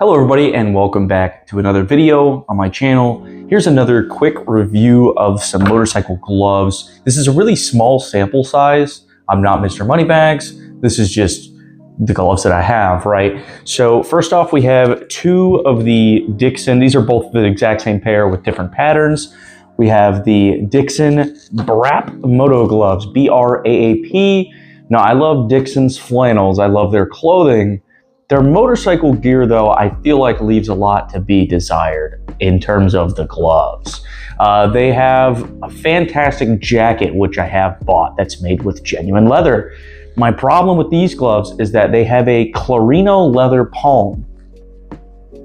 Hello everybody and welcome back to another video on my channel. Here's another quick review of some motorcycle gloves. This is a really small sample size. I'm not Mr. Moneybags. This is just the gloves that I have, right? So first off, we have two of the Dixxon. These are both the exact same pair with different patterns. We have the Dixxon BRAAP Moto gloves, B-R-A-A-P. Now I love Dixxon's flannels. I love their clothing. Their motorcycle gear, though, I feel like leaves a lot to be desired in terms of the gloves. They have a fantastic jacket, which I have bought, that's made with genuine leather. My problem with these gloves is that they have a Clarino leather palm.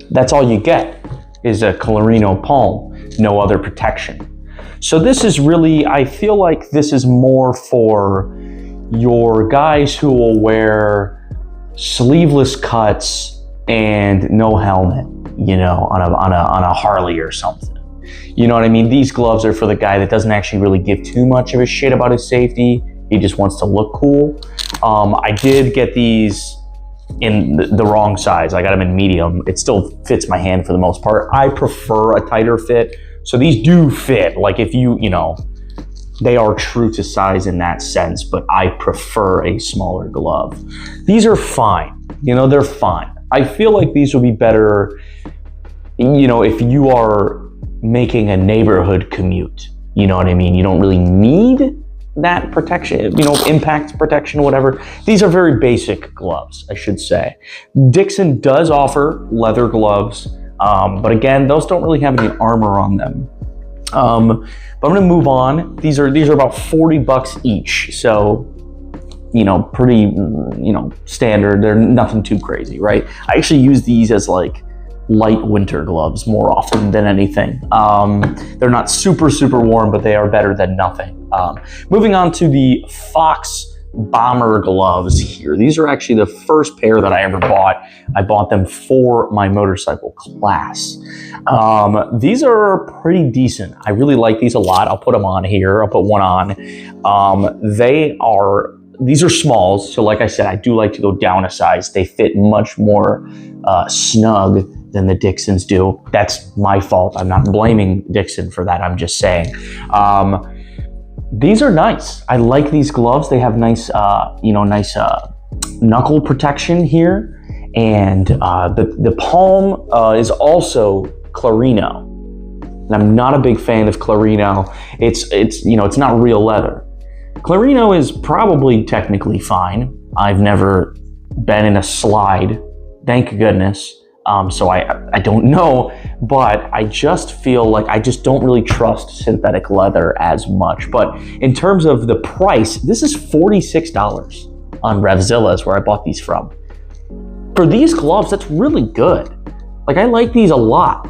That's all you get is a Clarino palm, no other protection. So this is really, I feel like this is more for your guys who will wear sleeveless cuts and no helmet, you know, on a Harley or something. You know what I mean? These gloves are for the guy that doesn't actually really give too much of a shit about his safety. He just wants to look cool. I did get these in the wrong size. I got them in medium. It still fits my hand for the most part. I prefer a tighter fit. So these do fit. Like if you know, they are true to size in that sense, but I prefer a smaller glove. These are fine, you know, they're fine. I feel like these will be better, you know, if you are making a neighborhood commute, you know what I mean? You don't really need that protection, you know, impact protection, whatever. These are very basic gloves, I should say. Dixxon does offer leather gloves, but again, those don't really have any armor on them. But I'm gonna move on. These are about 40 bucks each. So, you know, pretty, you know, standard. They're nothing too crazy, right? I actually use these as like light winter gloves more often than anything. They're not super warm, but they are better than nothing. Moving on to the Fox bomber gloves here. These are actually the first pair that I ever bought. I bought them for my motorcycle class. These are pretty decent. I really like these a lot. I'll put them on here. I'll put one on. These are smalls. So like I said, I do like to go down a size. They fit much more snug than the Dixxons do. That's my fault. I'm not blaming Dixxon for that. I'm just saying. These are nice. I like these gloves. They have nice, you know, nice knuckle protection here, and the palm is also Clarino. And I'm not a big fan of Clarino. It's you know, it's not real leather. Clarino is probably technically fine. I've never been in a slide, thank goodness. So I don't know, but I just feel like I just don't really trust synthetic leather as much. But in terms of the price, this is $46 on Revzilla is where I bought these from. For these gloves, that's really good. Like I like these a lot.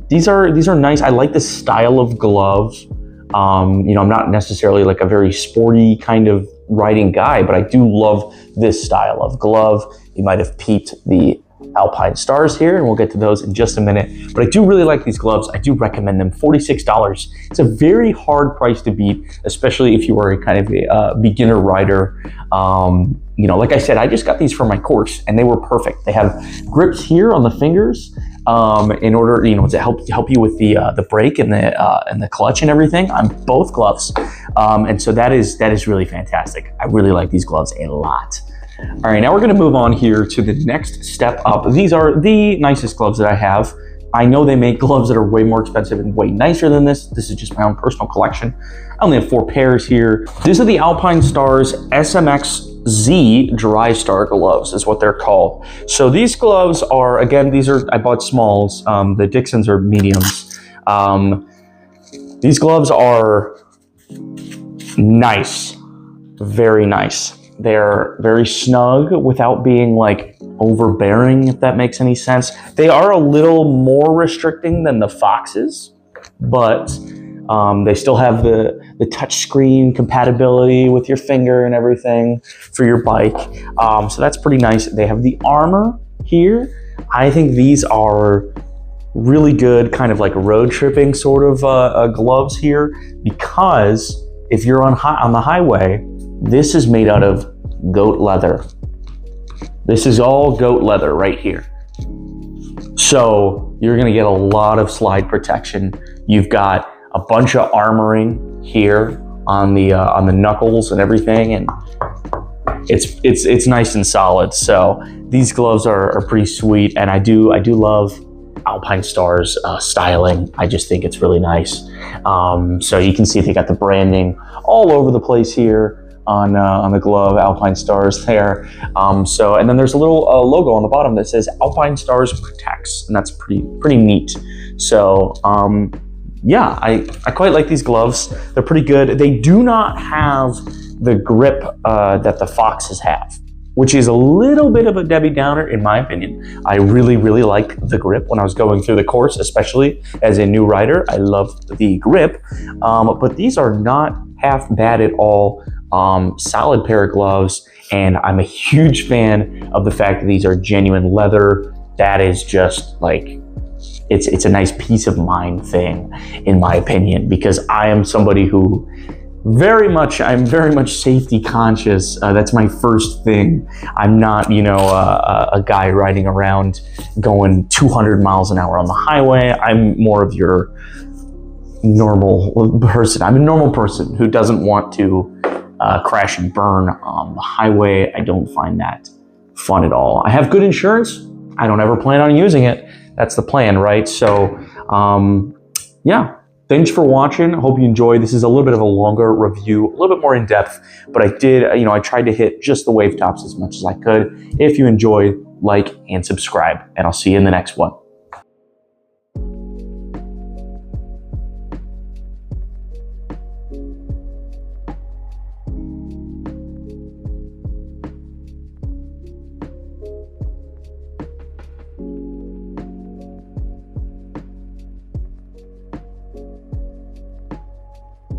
These are nice. I like this style of gloves. You know, I'm not necessarily like a very sporty kind of riding guy, but I do love this style of glove. You might have peeped the Alpine Stars here, and we'll get to those in just a minute. But I do really like these gloves. I do recommend them. $46. It's a very hard price to beat, especially if you are a kind of a beginner rider. You know, like I said, I just got these for my course, and they were perfect. They have grips here on the fingers in order, you know, to help you with the brake and the clutch and everything on both gloves. And so that is really fantastic. I really like these gloves a lot. All right, now we're gonna move on here to the next step up. These are the nicest gloves that I have. I know they make gloves that are way more expensive and way nicer than this. This is just my own personal collection. I only have 4 pairs here. These are the Alpine Stars SMX Z Dry Star gloves is what they're called. So these gloves are, again, I bought smalls. The Dixxons are mediums. These gloves are nice, very nice. They're very snug without being like overbearing, if that makes any sense. They are a little more restricting than the Foxes, but they still have the touch screen compatibility with your finger and everything for your bike. So that's pretty nice. They have the armor here. I think these are really good kind of like road tripping sort of gloves here, because if you're on the highway, this is made out of goat leather. This is all goat leather right here. So you're gonna get a lot of slide protection. You've got a bunch of armoring here on the knuckles and everything, and it's nice and solid. So these gloves are pretty sweet, and I do love Alpinestars styling. I just think it's really nice. So you can see they got the branding all over the place here on the glove, Alpinestars there. So, and then there's a little logo on the bottom that says Alpinestars Protects, and that's pretty neat. So yeah, I quite like these gloves. They're pretty good. They do not have the grip that the Foxes have, which is a little bit of a Debbie Downer in my opinion. I really liked the grip when I was going through the course, especially as a new rider. I loved the grip, but these are not half bad at all. Solid pair of gloves, and I'm a huge fan of the fact that these are genuine leather. That is just like, it's a nice peace of mind thing in my opinion, because I am somebody who I'm very much safety conscious. That's my first thing. I'm not, a guy riding around going 200 miles an hour on the highway. I'm more of your normal person. I'm a normal person who doesn't want to crash and burn on the highway. I don't find that fun at all. I have good insurance. I don't ever plan on using it. That's the plan, right? So, yeah. Thanks for watching. I hope you enjoyed. This is a little bit of a longer review, a little bit more in depth, but I tried to hit just the wave tops as much as I could. If you enjoyed, like and subscribe, and I'll see you in the next one.